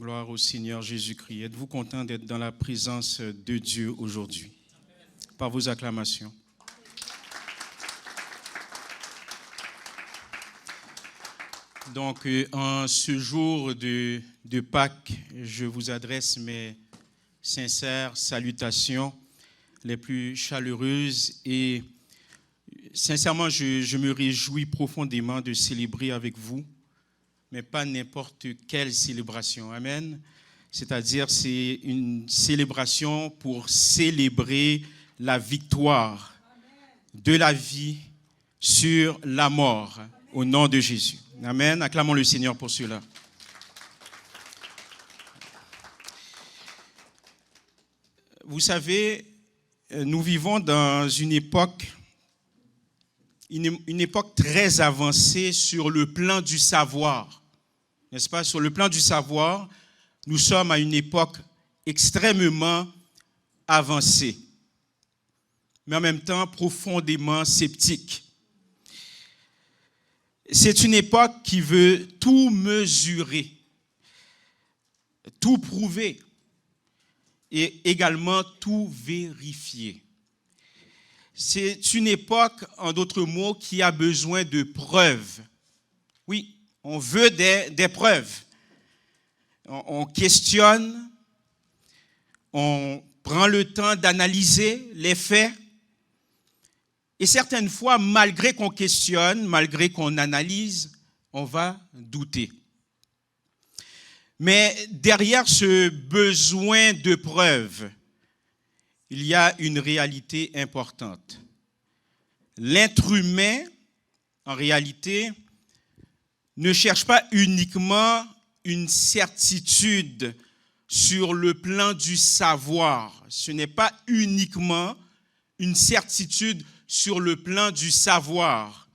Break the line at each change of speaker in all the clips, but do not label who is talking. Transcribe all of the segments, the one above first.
Gloire au Seigneur Jésus-Christ. Êtes-vous content d'être dans la présence de Dieu aujourd'hui? Par vos acclamations. Donc, en ce jour de Pâques, je vous adresse mes sincères salutations les plus chaleureuses et sincèrement, je me réjouis profondément de célébrer avec vous, mais pas n'importe quelle célébration. Amen. C'est-à-dire, c'est une célébration pour célébrer la victoire de la vie sur la mort, au nom de Jésus. Amen. Acclamons le Seigneur pour cela. Vous savez, nous vivons dans une époque très avancée sur le plan du savoir. N'est-ce pas? Sur le plan du savoir, nous sommes à une époque extrêmement avancée, mais en même temps profondément sceptique. C'est une époque qui veut tout mesurer, tout prouver et également tout vérifier. C'est une époque, en d'autres mots, qui a besoin de preuves. Oui, on veut des preuves. On questionne, on prend le temps d'analyser les faits. Et certaines fois, malgré qu'on questionne, malgré qu'on analyse, on va douter. Mais derrière ce besoin de preuves, il y a une réalité importante. L'être humain, en réalité, ne cherche pas uniquement une certitude sur le plan du savoir. Ce n'est pas uniquement une certitude sur le plan du savoir,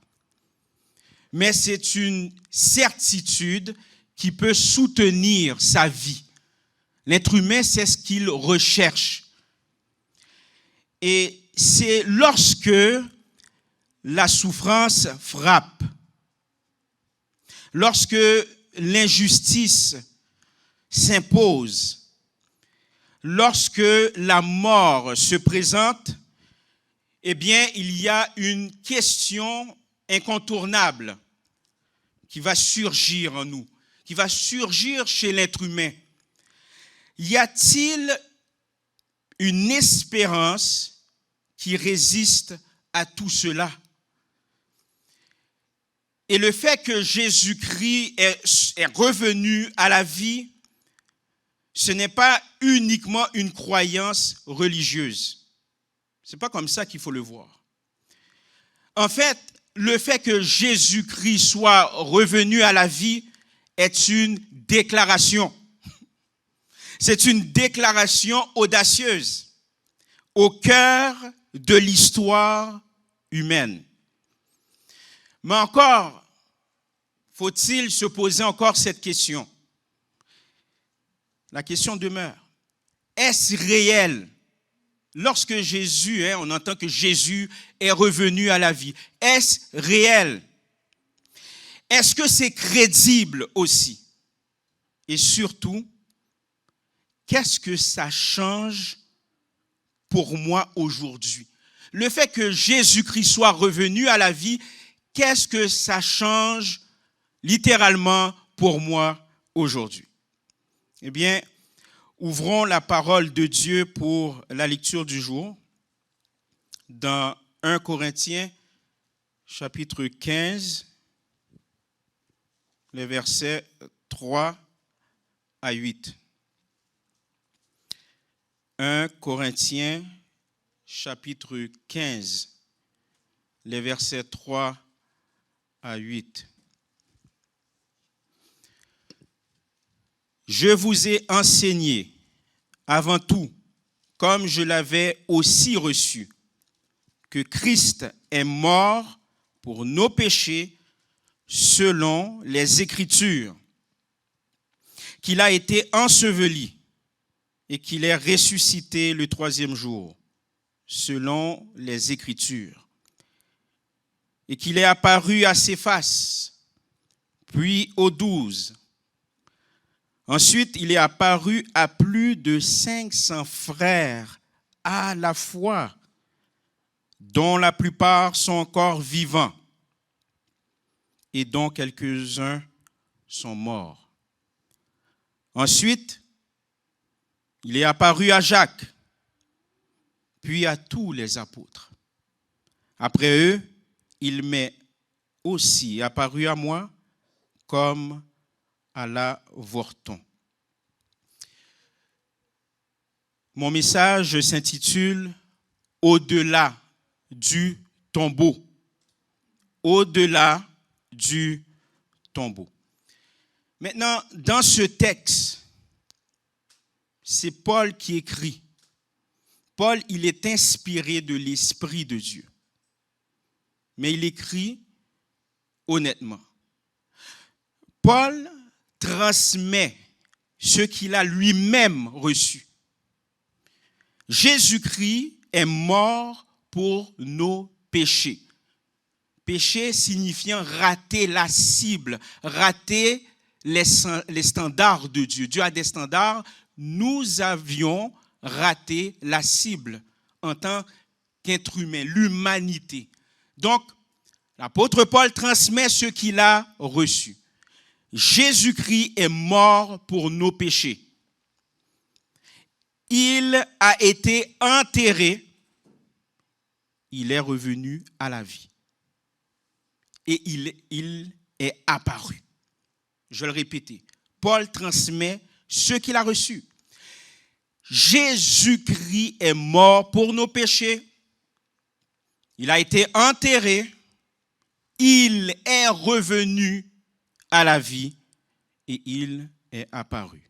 mais c'est une certitude qui peut soutenir sa vie. L'être humain, c'est ce qu'il recherche. Et c'est lorsque la souffrance frappe, lorsque l'injustice s'impose, lorsque la mort se présente, eh bien, il y a une question incontournable qui va surgir en nous, qui va surgir chez l'être humain. Y a-t-il une espérance qui résiste à tout cela? Et le fait que Jésus-Christ est revenu à la vie, ce n'est pas uniquement une croyance religieuse. Ce n'est pas comme ça qu'il faut le voir. En fait, le fait que Jésus-Christ soit revenu à la vie est une déclaration. C'est une déclaration audacieuse au cœur de l'histoire humaine. Mais encore, faut-il se poser encore cette question? La question demeure. Est-ce réel? Lorsque Jésus, on entend que Jésus est revenu à la vie. Est-ce réel? Est-ce que c'est crédible aussi? Et surtout, qu'est-ce que ça change pour moi aujourd'hui? Le fait que Jésus-Christ soit revenu à la vie, qu'est-ce que ça change littéralement pour moi aujourd'hui? Eh bien, ouvrons la parole de Dieu pour la lecture du jour dans 1 Corinthiens, chapitre 15, les versets 3 à 8. 1 Corinthiens, chapitre 15, les versets 3 à 8. Je vous ai enseigné avant tout, comme je l'avais aussi reçu, que Christ est mort pour nos péchés selon les Écritures, qu'il a été enseveli et qu'il est ressuscité le troisième jour, selon les Écritures, et qu'il est apparu à Céphas, puis aux 12. Ensuite, il est apparu à plus de 500 frères à la fois, dont la plupart sont encore vivants et dont quelques-uns sont morts. Ensuite, il est apparu à Jacques, puis à tous les apôtres. Après eux, il m'est aussi apparu à moi comme à l'avorton. Mon message s'intitule « Au-delà du tombeau ». Au-delà du tombeau. Maintenant, dans ce texte, c'est Paul qui écrit. Paul, il est inspiré de l'Esprit de Dieu. Mais il écrit honnêtement. Paul transmet ce qu'il a lui-même reçu. Jésus-Christ est mort pour nos péchés. Péché signifiant rater la cible, rater les standards de Dieu. Dieu a des standards. Nous avions raté la cible en tant qu'être humain, l'humanité. Donc, l'apôtre Paul transmet ce qu'il a reçu. Jésus-Christ est mort pour nos péchés. Il a été enterré. Il est revenu à la vie. Et il est apparu. Je vais le répéter. Paul transmet ce qu'il a reçu. Jésus-Christ est mort pour nos péchés. Il a été enterré. Il est revenu à la vie et il est apparu.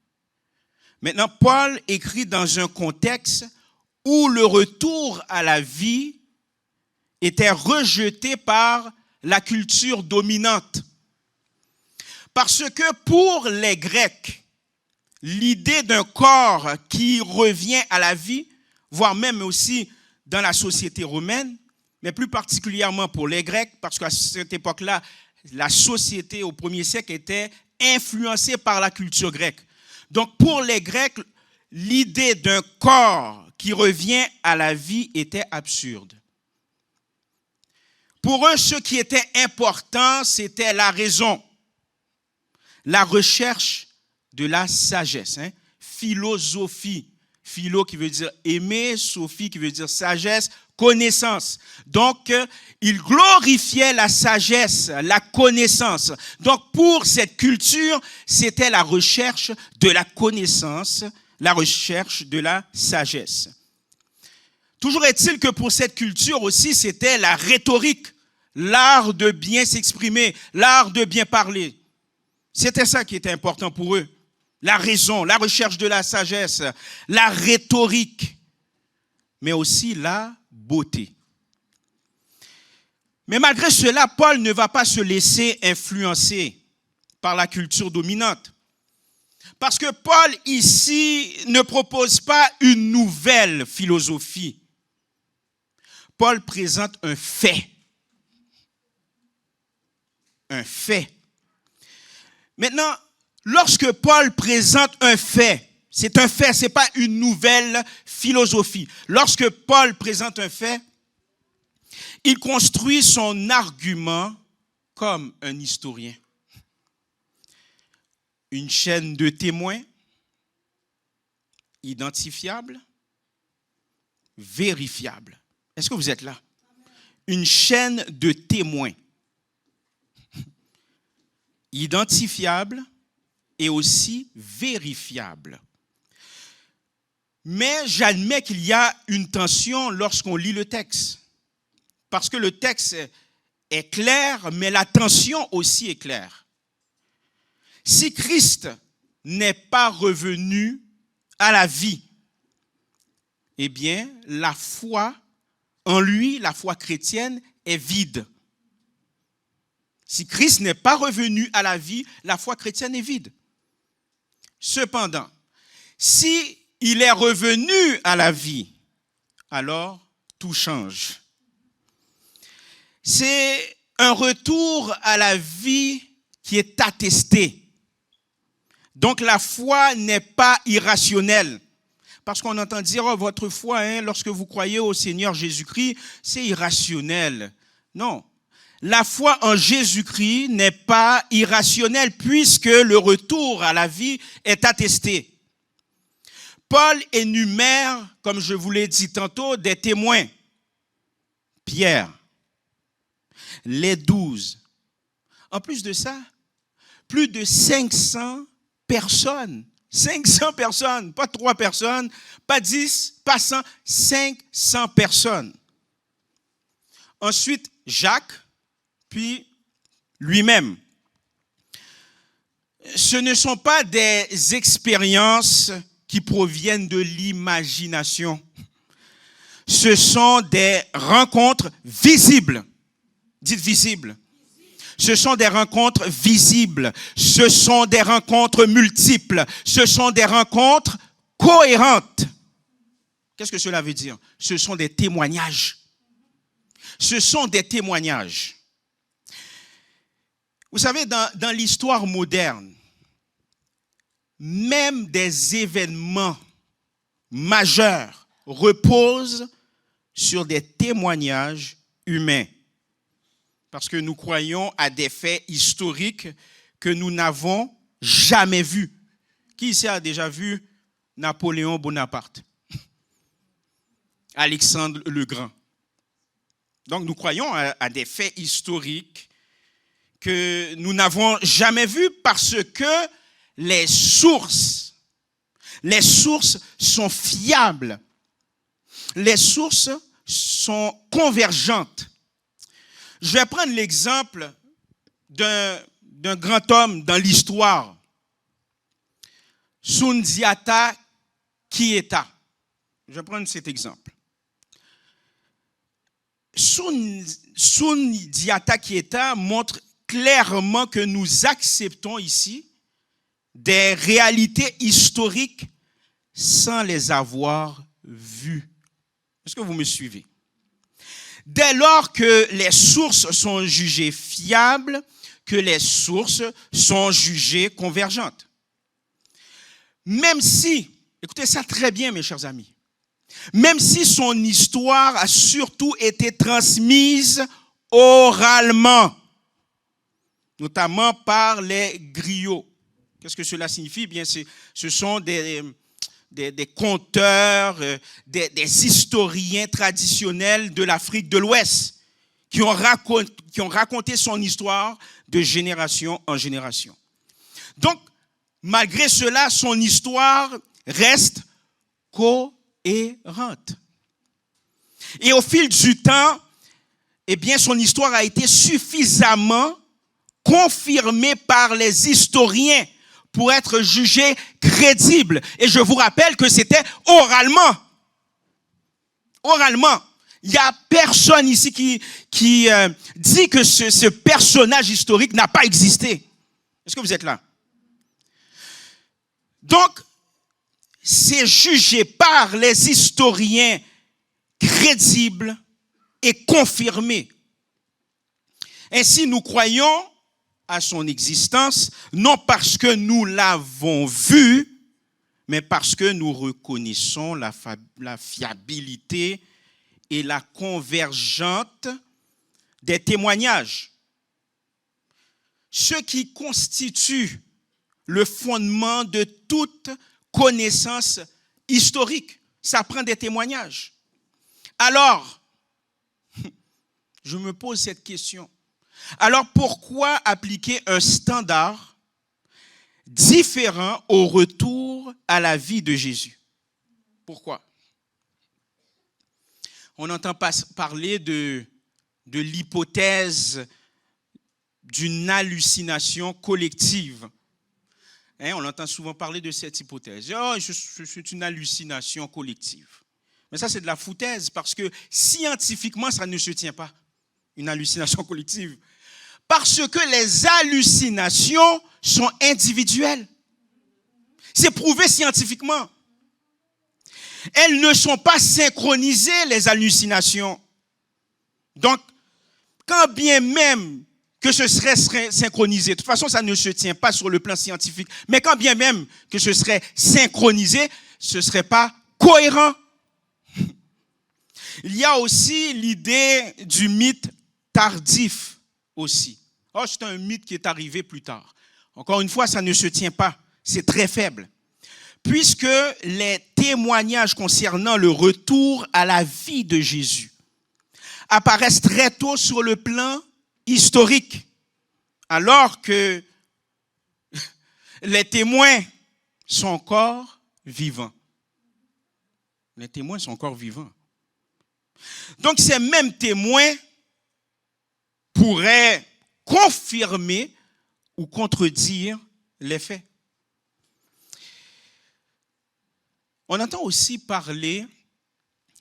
Maintenant, Paul écrit dans un contexte où le retour à la vie était rejeté par la culture dominante. Parce que pour les Grecs, l'idée d'un corps qui revient à la vie, voire même aussi dans la société romaine, mais plus particulièrement pour les Grecs, parce qu'à cette époque-là, la société au 1er siècle était influencée par la culture grecque. Donc pour les Grecs, l'idée d'un corps qui revient à la vie était absurde. Pour eux, ce qui était important, c'était la raison, la recherche de la sagesse. Philosophie, philo qui veut dire aimer, sophie qui veut dire sagesse, connaissance. Donc, ils glorifiaient la sagesse, la connaissance. Donc, pour cette culture, c'était la recherche de la connaissance, la recherche de la sagesse. Toujours est-il que pour cette culture aussi, c'était la rhétorique, l'art de bien s'exprimer, l'art de bien parler. C'était ça qui était important pour eux. La raison, la recherche de la sagesse, la rhétorique, mais aussi la beauté. Mais malgré cela, Paul ne va pas se laisser influencer par la culture dominante. Parce que Paul ici ne propose pas une nouvelle philosophie. Paul présente un fait. Un fait. Maintenant, lorsque Paul présente un fait, c'est un fait, ce n'est pas une nouvelle philosophie. Lorsque Paul présente un fait, il construit son argument comme un historien. Une chaîne de témoins identifiable, vérifiable. Est-ce que vous êtes là? Une chaîne de témoins identifiable et aussi vérifiable. Mais j'admets qu'il y a une tension lorsqu'on lit le texte. Parce que le texte est clair, mais la tension aussi est claire. Si Christ n'est pas revenu à la vie, eh bien, la foi en lui, la foi chrétienne, est vide. Si Christ n'est pas revenu à la vie, la foi chrétienne est vide. Cependant, si il est revenu à la vie, alors tout change. C'est un retour à la vie qui est attesté Donc la foi n'est pas irrationnelle. Parce qu'on entend dire, oh, votre foi, lorsque vous croyez au Seigneur Jésus-Christ, c'est irrationnel. Non. La foi en Jésus-Christ n'est pas irrationnelle puisque le retour à la vie est attesté. Paul énumère, comme je vous l'ai dit tantôt, des témoins. Pierre, les 12. En plus de ça, plus de 500 personnes. 500 personnes, pas 3 personnes, pas 10, pas 100, 500 personnes. Ensuite, Jacques, puis lui-même. Ce ne sont pas des expériences qui proviennent de l'imagination. Ce sont des rencontres visibles. Dites visibles. Ce sont des rencontres visibles. Ce sont des rencontres multiples. Ce sont des rencontres cohérentes. Qu'est-ce que cela veut dire? Ce sont des témoignages. Ce sont des témoignages. Vous savez, dans l'histoire moderne, même des événements majeurs reposent sur des témoignages humains. Parce que nous croyons à des faits historiques que nous n'avons jamais vus. Qui ici a déjà vu Napoléon Bonaparte? Alexandre le Grand. Donc nous croyons à des faits historiques que nous n'avons jamais vus parce que les sources sont fiables. Les sources sont convergentes. Je vais prendre l'exemple d'un grand homme dans l'histoire, Sundiata Keita. Je vais prendre cet exemple. Sundiata Keita montre clairement que nous acceptons ici des réalités historiques sans les avoir vues. Est-ce que vous me suivez? Dès lors que les sources sont jugées fiables, que les sources sont jugées convergentes. Même si, écoutez ça très bien mes chers amis, même si son histoire a surtout été transmise oralement, notamment par les griots. Qu'est-ce que cela signifie? Bien, ce sont des conteurs, des historiens traditionnels de l'Afrique de l'Ouest qui ont raconté son histoire de génération en génération. Donc, malgré cela, son histoire reste cohérente. Et au fil du temps, eh bien, son histoire a été suffisamment confirmée par les historiens pour être jugée crédible. Et je vous rappelle que c'était oralement. Oralement. Il n'y a personne ici qui dit que ce personnage historique n'a pas existé. Est-ce que vous êtes là? Donc, c'est jugé par les historiens crédibles et confirmé. Ainsi, nous croyons à son existence, non parce que nous l'avons vu, mais parce que nous reconnaissons la fiabilité et la convergente des témoignages. Ce qui constitue le fondement de toute connaissance historique, ça prend des témoignages. Alors, je me pose cette question. Alors pourquoi appliquer un standard différent au retour à la vie de Jésus? Pourquoi? On entend parler de l'hypothèse d'une hallucination collective. On entend souvent parler de cette hypothèse. Oh, c'est une hallucination collective. Mais ça, c'est de la foutaise parce que scientifiquement, ça ne se tient pas. Une hallucination collective. Parce que les hallucinations sont individuelles. C'est prouvé scientifiquement. Elles ne sont pas synchronisées, les hallucinations. Donc, quand bien même que ce serait synchronisé. De toute façon, ça ne se tient pas sur le plan scientifique. Mais quand bien même que ce serait synchronisé, ce ne serait pas cohérent. Il y a aussi l'idée du mythe tardif aussi. Oh, c'est un mythe qui est arrivé plus tard. Encore une fois, ça ne se tient pas. C'est très faible. Puisque les témoignages concernant le retour à la vie de Jésus apparaissent très tôt sur le plan historique, alors que les témoins sont encore vivants. Les témoins sont encore vivants. Donc ces mêmes témoins pourraient confirmer ou contredire les faits. On entend aussi parler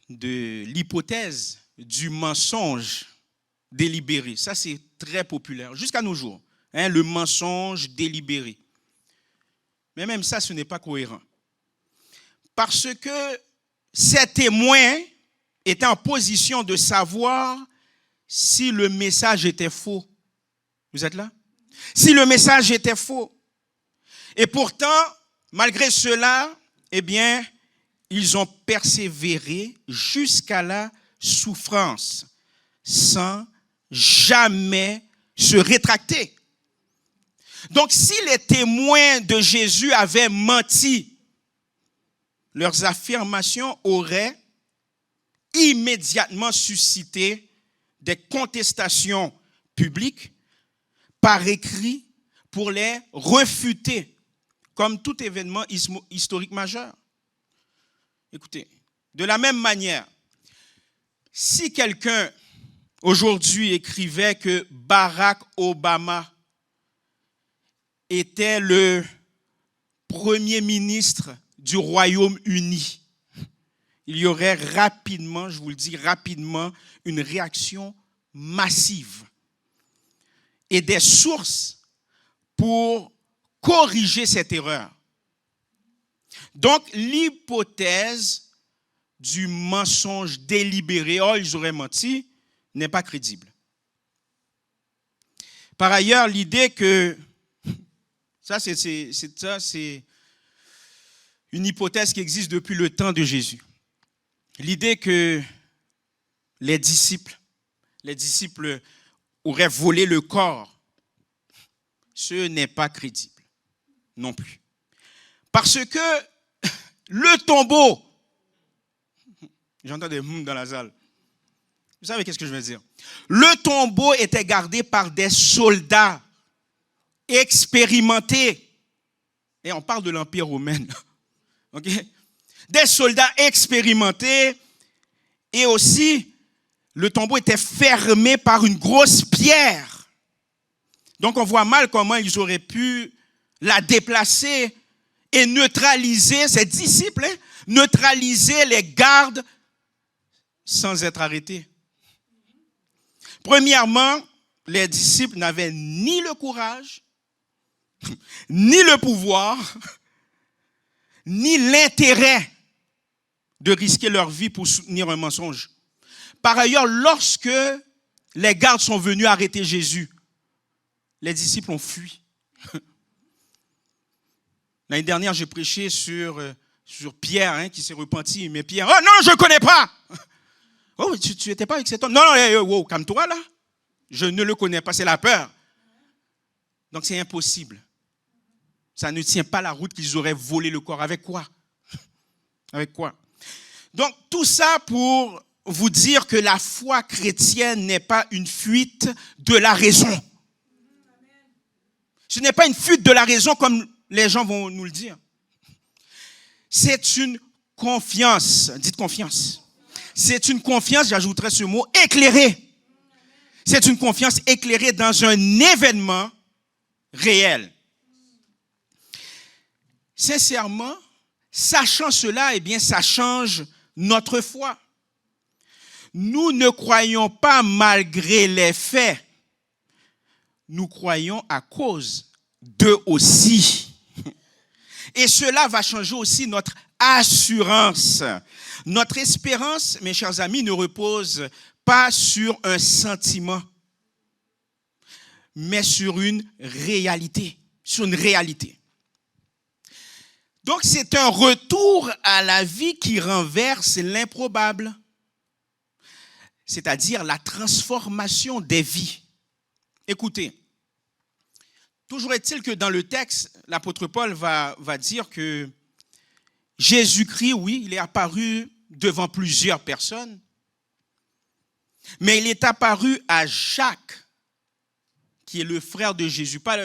de l'hypothèse du mensonge délibéré. Ça, c'est très populaire jusqu'à nos jours. Le mensonge délibéré. Mais même ça, ce n'est pas cohérent. Parce que ces témoins étaient en position de savoir si le message était faux. Vous êtes là? Si le message était faux. Et pourtant, malgré cela, eh bien, ils ont persévéré jusqu'à la souffrance, sans jamais se rétracter. Donc, si les témoins de Jésus avaient menti, leurs affirmations auraient immédiatement suscité des contestations publiques par écrit pour les refuter, comme tout événement historique majeur. Écoutez, de la même manière, si quelqu'un aujourd'hui écrivait que Barack Obama était le premier ministre du Royaume-Uni, il y aurait rapidement, je vous le dis rapidement, une réaction massive et des sources pour corriger cette erreur. Donc, l'hypothèse du mensonge délibéré, oh, ils auraient menti, n'est pas crédible. Par ailleurs, l'idée que, ça c'est une hypothèse qui existe depuis le temps de Jésus. L'idée que les disciples auraient volé le corps, ce n'est pas crédible non plus. Parce que le tombeau, j'entends des dans la salle. Vous savez qu'est-ce que je veux dire? Le tombeau était gardé par des soldats expérimentés. Et on parle de l'Empire romain. Okay? Des soldats expérimentés. Et aussi, le tombeau était fermé par une grosse pierre. Donc on voit mal comment ils auraient pu la déplacer et neutraliser ces disciples, neutraliser les gardes sans être arrêtés. Premièrement, les disciples n'avaient ni le courage, ni le pouvoir, ni l'intérêt de risquer leur vie pour soutenir un mensonge. Par ailleurs, lorsque les gardes sont venus arrêter Jésus, les disciples ont fui. L'année dernière, j'ai prêché sur Pierre qui s'est repenti. Mais Pierre, oh non, je ne connais pas. Oh, tu n'étais pas avec cet homme. Non, wow, calme-toi là. Je ne le connais pas, c'est la peur. Donc c'est impossible. Ça ne tient pas la route qu'ils auraient volé le corps. Avec quoi? Avec quoi? Donc tout ça pour vous dire que la foi chrétienne n'est pas une fuite de la raison. Ce n'est pas une fuite de la raison comme les gens vont nous le dire. C'est une confiance. Dites confiance. C'est une confiance, j'ajouterai ce mot, éclairée. C'est une confiance éclairée dans un événement réel. Sincèrement, sachant cela, eh bien, ça change notre foi. Nous ne croyons pas malgré les faits. Nous croyons à cause d'eux aussi. Et cela va changer aussi notre assurance. Notre espérance, mes chers amis, ne repose pas sur un sentiment, mais sur une réalité. Sur une réalité. Donc, c'est un retour à la vie qui renverse l'improbable, c'est-à-dire la transformation des vies. Écoutez, toujours est-il que dans le texte, l'apôtre Paul va dire que Jésus-Christ, oui, il est apparu devant plusieurs personnes, mais il est apparu à Jacques, qui est le frère de Jésus, pas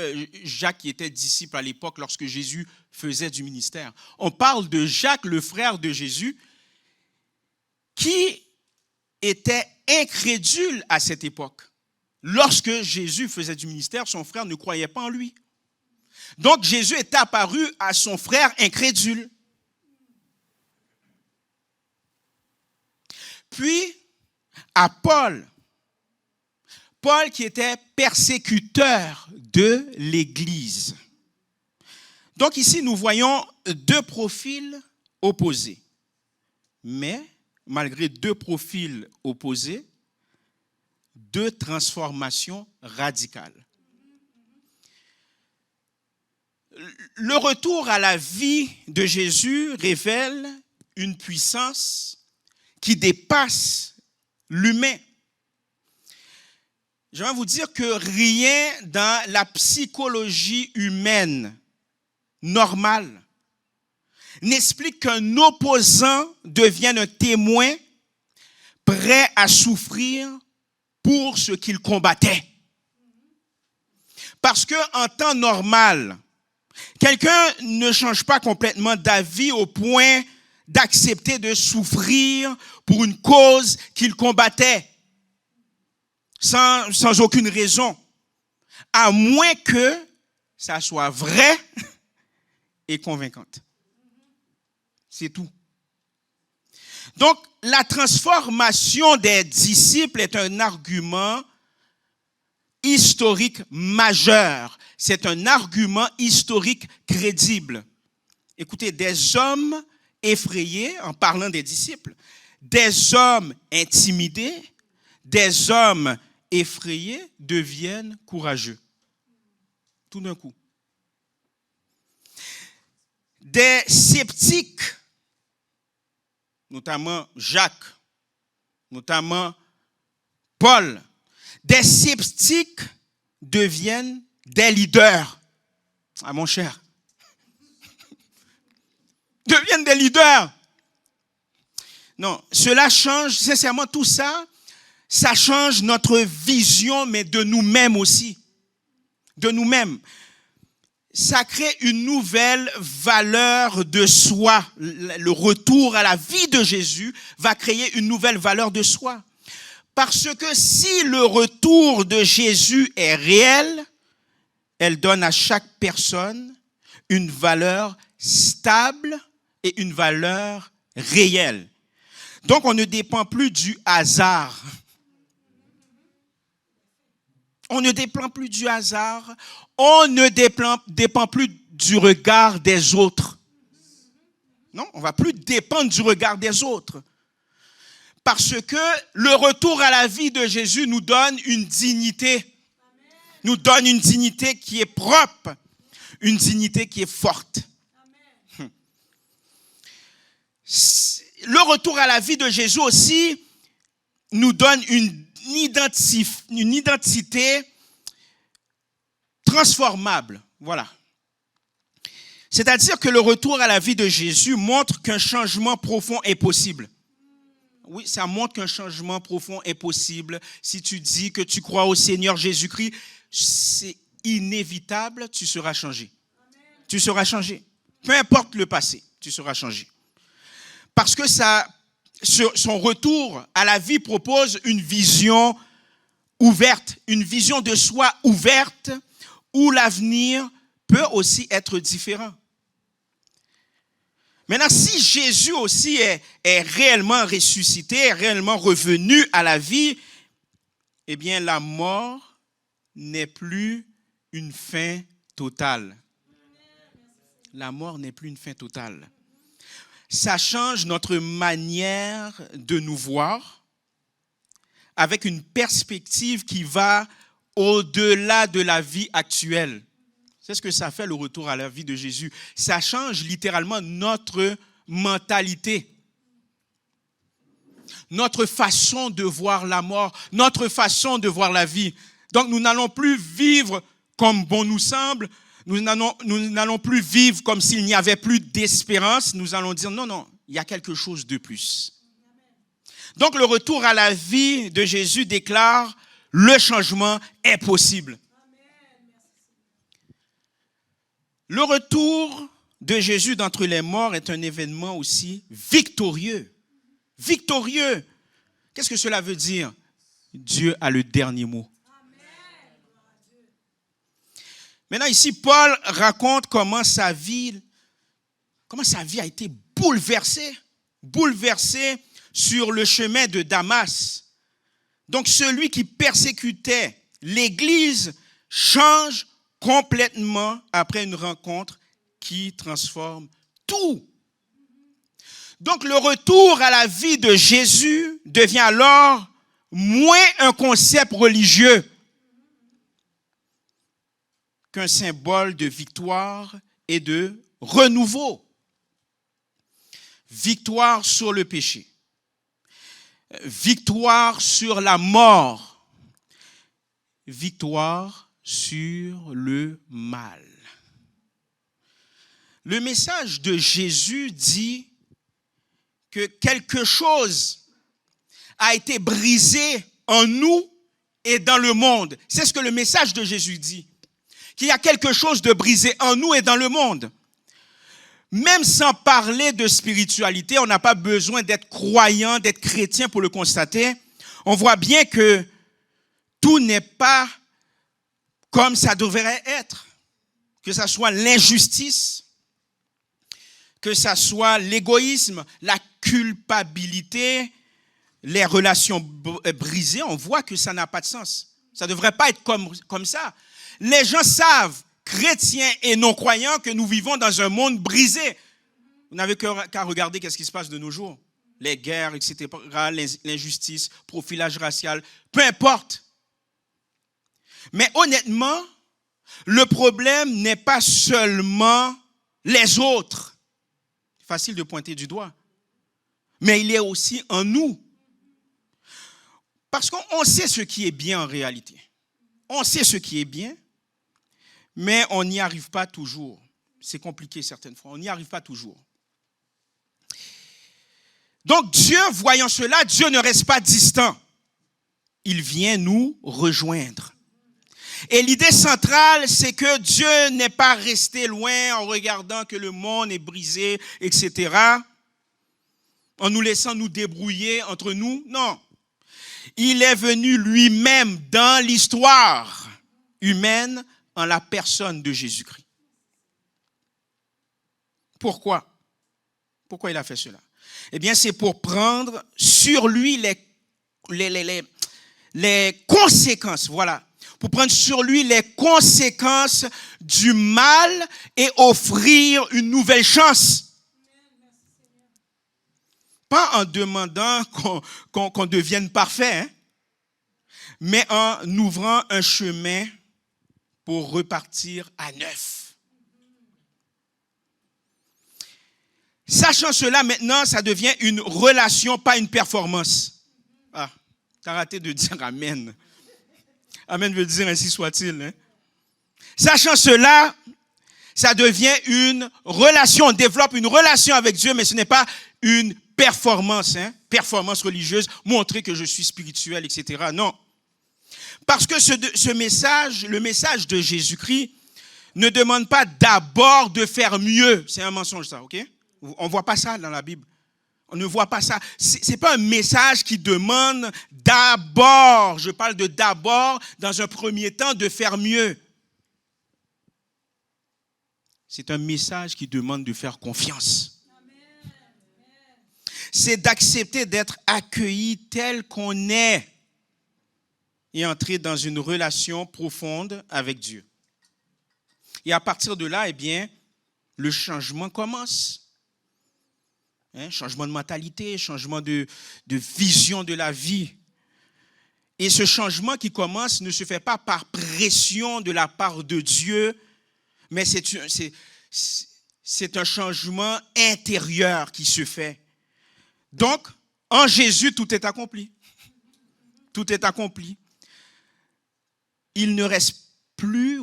Jacques qui était disciple à l'époque lorsque Jésus faisait du ministère. On parle de Jacques, le frère de Jésus, qui était incrédule à cette époque. Lorsque Jésus faisait du ministère, son frère ne croyait pas en lui. Donc Jésus est apparu à son frère incrédule. Puis à Paul qui était persécuteur de l'Église. Donc ici, nous voyons deux profils opposés. Mais, malgré deux profils opposés, deux transformations radicales. Le retour à la vie de Jésus révèle une puissance qui dépasse l'humain. Je vais vous dire que rien dans la psychologie humaine normale n'explique qu'un opposant devienne un témoin prêt à souffrir pour ce qu'il combattait. Parce qu'en temps normal, quelqu'un ne change pas complètement d'avis au point d'accepter de souffrir pour une cause qu'il combattait. Sans aucune raison, à moins que ça soit vrai et convaincante. C'est tout. Donc, la transformation des disciples est un argument historique majeur. C'est un argument historique crédible. Écoutez, des hommes effrayés, en parlant des disciples, des hommes intimidés, des hommes effrayés deviennent courageux. Tout d'un coup. Des sceptiques, notamment Jacques, notamment Paul, des sceptiques deviennent des leaders. Ah mon cher. Deviennent des leaders. Non, cela change, sincèrement, tout ça, ça change notre vision, mais de nous-mêmes aussi. De nous-mêmes. Ça crée une nouvelle valeur de soi. Le retour à la vie de Jésus va créer une nouvelle valeur de soi. Parce que si le retour de Jésus est réel, elle donne à chaque personne une valeur stable et une valeur réelle. Donc, on ne dépend plus du hasard. On ne dépend plus du hasard. On ne dépend plus du regard des autres. Non, on ne va plus dépendre du regard des autres. Parce que le retour à la vie de Jésus nous donne une dignité. Nous donne une dignité qui est propre. Une dignité qui est forte. Le retour à la vie de Jésus aussi nous donne une identité transformable. Voilà. C'est-à-dire que le retour à la vie de Jésus montre qu'un changement profond est possible. Oui, ça montre qu'un changement profond est possible. Si tu dis que tu crois au Seigneur Jésus-Christ, c'est inévitable, tu seras changé. Tu seras changé. Peu importe le passé, tu seras changé. Parce que son retour à la vie propose une vision ouverte, une vision de soi ouverte, où l'avenir peut aussi être différent. Maintenant, si Jésus aussi est réellement ressuscité, est réellement revenu à la vie, eh bien, la mort n'est plus une fin totale. La mort n'est plus une fin totale. Ça change notre manière de nous voir avec une perspective qui va au-delà de la vie actuelle. C'est ce que ça fait, le retour à la vie de Jésus. Ça change littéralement notre mentalité, notre façon de voir la mort, notre façon de voir la vie. Donc, nous n'allons plus vivre comme bon nous semble. Nous n'allons plus vivre comme s'il n'y avait plus d'espérance. Nous allons dire non, il y a quelque chose de plus. Donc, le retour à la vie de Jésus déclare le changement est possible. Le retour de Jésus d'entre les morts est un événement aussi victorieux. Victorieux. Qu'est-ce que cela veut dire? Dieu a le dernier mot. Maintenant, ici, Paul raconte comment sa vie a été bouleversée sur le chemin de Damas. Donc, celui qui persécutait l'Église change complètement après une rencontre qui transforme tout. Donc, le retour à la vie de Jésus devient alors moins un concept religieux qu'un symbole de victoire et de renouveau. Victoire sur le péché. Victoire sur la mort. Victoire sur le mal. Le message de Jésus dit que quelque chose a été brisé en nous et dans le monde. C'est ce que le message de Jésus dit. Qu'il y a quelque chose de brisé en nous et dans le monde. Même sans parler de spiritualité, on n'a pas besoin d'être croyant, d'être chrétien pour le constater. On voit bien que tout n'est pas comme ça devrait être. Que ça soit l'injustice, que ça soit l'égoïsme, la culpabilité, les relations brisées, on voit que ça n'a pas de sens. Ça ne devrait pas être comme ça. Les gens savent, chrétiens et non-croyants, que nous vivons dans un monde brisé. Vous n'avez qu'à regarder ce qui se passe de nos jours. Les guerres, etc., l'injustice, profilage racial, peu importe. Mais honnêtement, le problème n'est pas seulement les autres. C'est facile de pointer du doigt. Mais il est aussi en nous. Parce qu'on sait ce qui est bien en réalité. On sait ce qui est bien, mais on n'y arrive pas toujours. C'est compliqué certaines fois, on n'y arrive pas toujours. Donc Dieu, voyant cela, Dieu ne reste pas distant. Il vient nous rejoindre. Et l'idée centrale, c'est que Dieu n'est pas resté loin en regardant que le monde est brisé, etc., en nous laissant nous débrouiller entre nous. Non. Il est venu lui-même dans l'histoire humaine en la personne de Jésus-Christ. Pourquoi? Pourquoi il a fait cela? Eh bien, c'est pour prendre sur lui les conséquences, voilà. Pour prendre sur lui les conséquences du mal et offrir une nouvelle chance. Pas en demandant qu'on devienne parfait, hein, mais en ouvrant un chemin pour repartir à neuf. Sachant cela, maintenant, ça devient une relation, pas une performance. Ah, t'as raté de dire amen. Amen veut dire ainsi soit-il. Hein? Sachant cela, ça devient une relation. On développe une relation avec Dieu, mais ce n'est pas une performance, hein? Performance religieuse, montrer que je suis spirituel, etc. Non. Parce que ce message, le message de Jésus-Christ, ne demande pas d'abord de faire mieux. C'est un mensonge, ça, ok? On ne voit pas ça dans la Bible. On ne voit pas ça. Ce n'est pas un message qui demande d'abord, je parle de d'abord, dans un premier temps, de faire mieux. C'est un message qui demande de faire confiance. C'est d'accepter d'être accueilli tel qu'on est et entrer dans une relation profonde avec Dieu. Et à partir de là, eh bien, le changement commence. Changement de mentalité, changement de vision de la vie. Et ce changement qui commence ne se fait pas par pression de la part de Dieu, mais c'est un changement intérieur qui se fait. Donc, en Jésus, tout est accompli. Tout est accompli. Il ne reste plus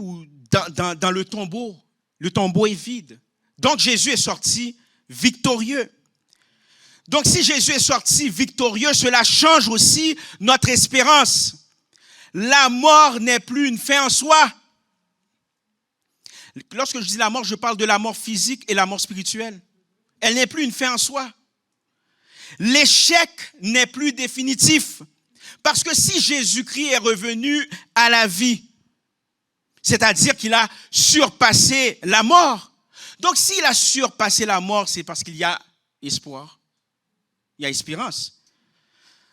dans le tombeau. Le tombeau est vide. Donc, Jésus est sorti victorieux. Donc, si Jésus est sorti victorieux, cela change aussi notre espérance. La mort n'est plus une fin en soi. Lorsque je dis la mort, je parle de la mort physique et la mort spirituelle. Elle n'est plus une fin en soi. L'échec n'est plus définitif. Parce que si Jésus-Christ est revenu à la vie, c'est-à-dire qu'il a surpassé la mort. Donc, s'il a surpassé la mort, c'est parce qu'il y a espoir. Il y a espérance.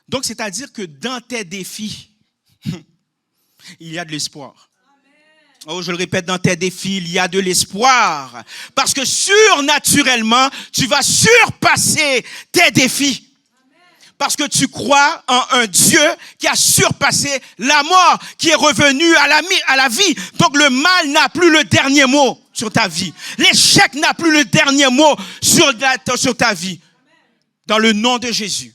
Donc, c'est-à-dire que dans tes défis, il y a de l'espoir. Oh, je le répète, dans tes défis, il y a de l'espoir. Parce que surnaturellement, tu vas surpasser tes défis. Parce que tu crois en un Dieu qui a surpassé la mort, qui est revenu à la vie. Donc le mal n'a plus le dernier mot sur ta vie. L'échec n'a plus le dernier mot sur ta vie. Dans le nom de Jésus.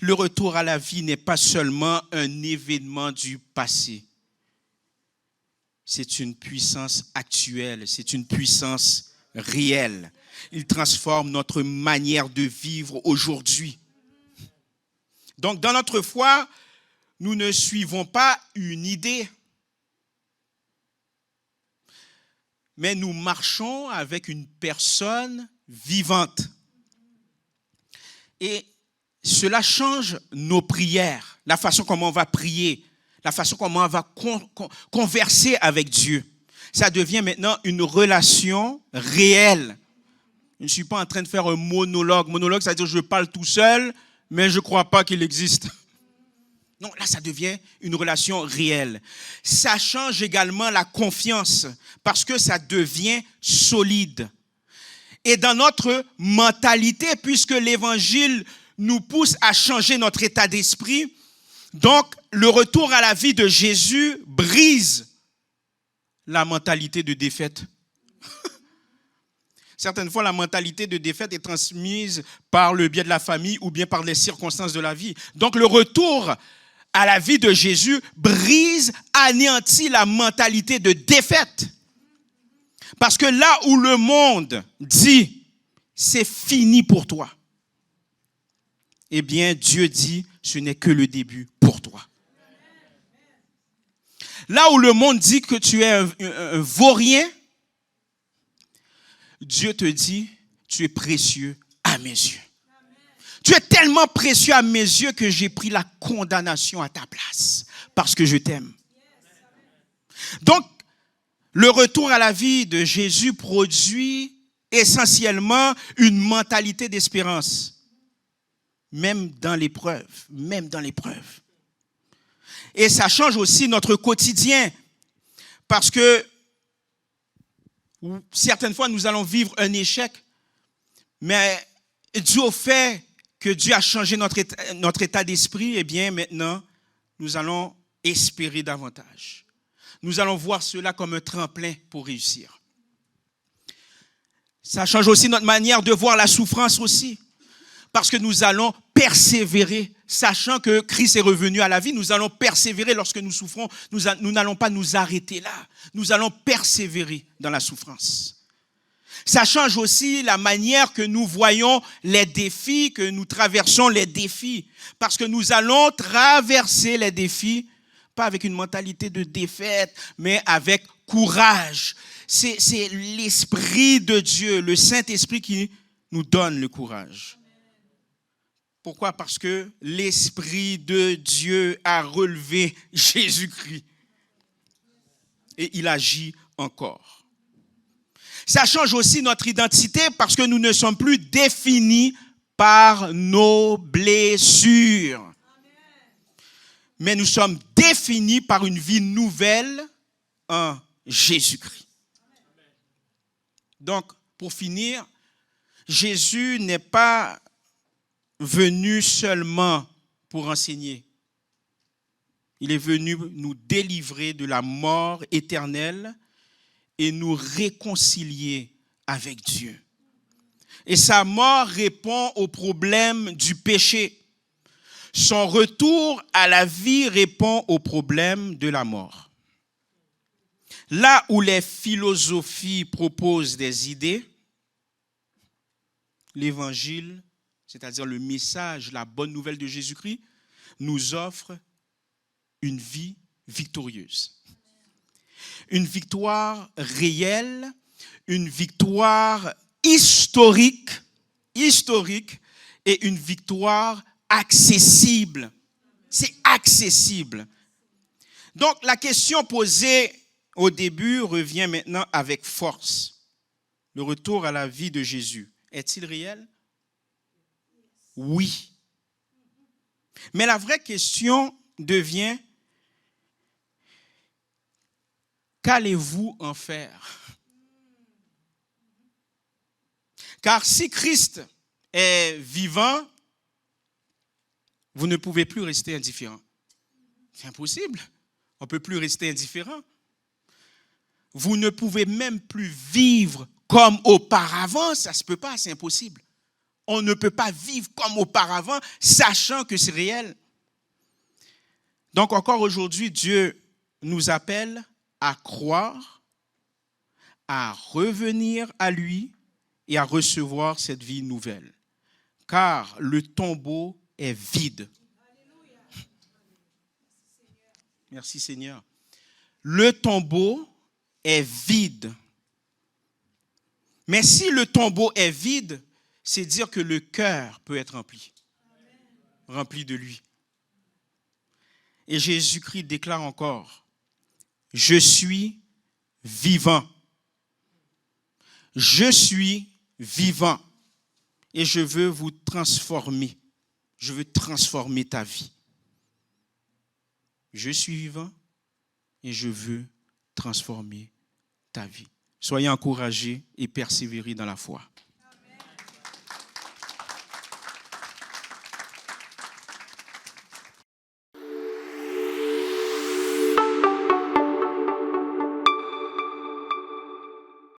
Le retour à la vie n'est pas seulement un événement du passé. C'est une puissance actuelle, c'est une puissance réelle. Il transforme notre manière de vivre aujourd'hui. Donc, dans notre foi, nous ne suivons pas une idée, mais nous marchons avec une personne vivante. Et cela change nos prières, la façon comment on va prier, la façon comment on va converser avec Dieu. Ça devient maintenant une relation réelle. Je ne suis pas en train de faire un monologue. Monologue, c'est-à-dire que je parle tout seul, mais je ne crois pas qu'il existe. Non, là, ça devient une relation réelle. Ça change également la confiance parce que ça devient solide. Et dans notre mentalité, puisque l'Évangile nous pousse à changer notre état d'esprit, donc le retour à la vie de Jésus brise la mentalité de défaite. Certaines fois, la mentalité de défaite est transmise par le biais de la famille ou bien par les circonstances de la vie. Donc, le retour à la vie de Jésus brise, anéantit la mentalité de défaite. Parce que là où le monde dit, c'est fini pour toi, eh bien, Dieu dit, ce n'est que le début pour toi. Là où le monde dit que tu es un vaurien, Dieu te dit, tu es précieux à mes yeux. Tu es tellement précieux à mes yeux que j'ai pris la condamnation à ta place parce que je t'aime. Donc, le retour à la vie de Jésus produit essentiellement une mentalité d'espérance, même dans l'épreuve, Et ça change aussi notre quotidien parce que certaines fois, nous allons vivre un échec, mais dû au fait que Dieu a changé notre état d'esprit, eh bien, maintenant, nous allons espérer davantage. Nous allons voir cela comme un tremplin pour réussir. Ça change aussi notre manière de voir la souffrance aussi, parce que nous allons persévérer, sachant que Christ est revenu à la vie, nous allons persévérer lorsque nous souffrons, nous n'allons pas nous arrêter là, nous allons persévérer dans la souffrance. Ça change aussi la manière que nous voyons les défis, que nous traversons les défis, parce que nous allons traverser les défis, pas avec une mentalité de défaite, mais avec courage. C'est l'Esprit de Dieu, le Saint-Esprit qui nous donne le courage. Pourquoi? Parce que l'Esprit de Dieu a relevé Jésus-Christ. Et il agit encore. Ça change aussi notre identité parce que nous ne sommes plus définis par nos blessures. Mais nous sommes définis par une vie nouvelle en Jésus-Christ. Donc, pour finir, Jésus n'est pas venu seulement pour enseigner. Il est venu nous délivrer de la mort éternelle et nous réconcilier avec Dieu. Et sa mort répond au problème du péché. Son retour à la vie répond au problème de la mort. Là où les philosophies proposent des idées, l'évangile, c'est-à-dire le message, la bonne nouvelle de Jésus-Christ, nous offre une vie victorieuse. Une victoire réelle, une victoire historique et une victoire accessible. C'est accessible. Donc la question posée au début revient maintenant avec force. Le retour à la vie de Jésus, est-il réel? Oui. Mais la vraie question devient, qu'allez-vous en faire? Car si Christ est vivant, vous ne pouvez plus rester indifférent. C'est impossible. On ne peut plus rester indifférent. Vous ne pouvez même plus vivre comme auparavant. Ça ne se peut pas, c'est impossible. On ne peut pas vivre comme auparavant, sachant que c'est réel. Donc encore aujourd'hui, Dieu nous appelle à croire, à revenir à lui et à recevoir cette vie nouvelle. Car le tombeau est vide. Merci Seigneur. Le tombeau est vide. Mais si le tombeau est vide, c'est dire que le cœur peut être rempli. Rempli de lui. Et Jésus-Christ déclare encore, je suis vivant. Je suis vivant. Et je veux vous transformer. Je veux transformer ta vie. Je suis vivant et je veux transformer ta vie. Soyez encouragés et persévérez dans la foi.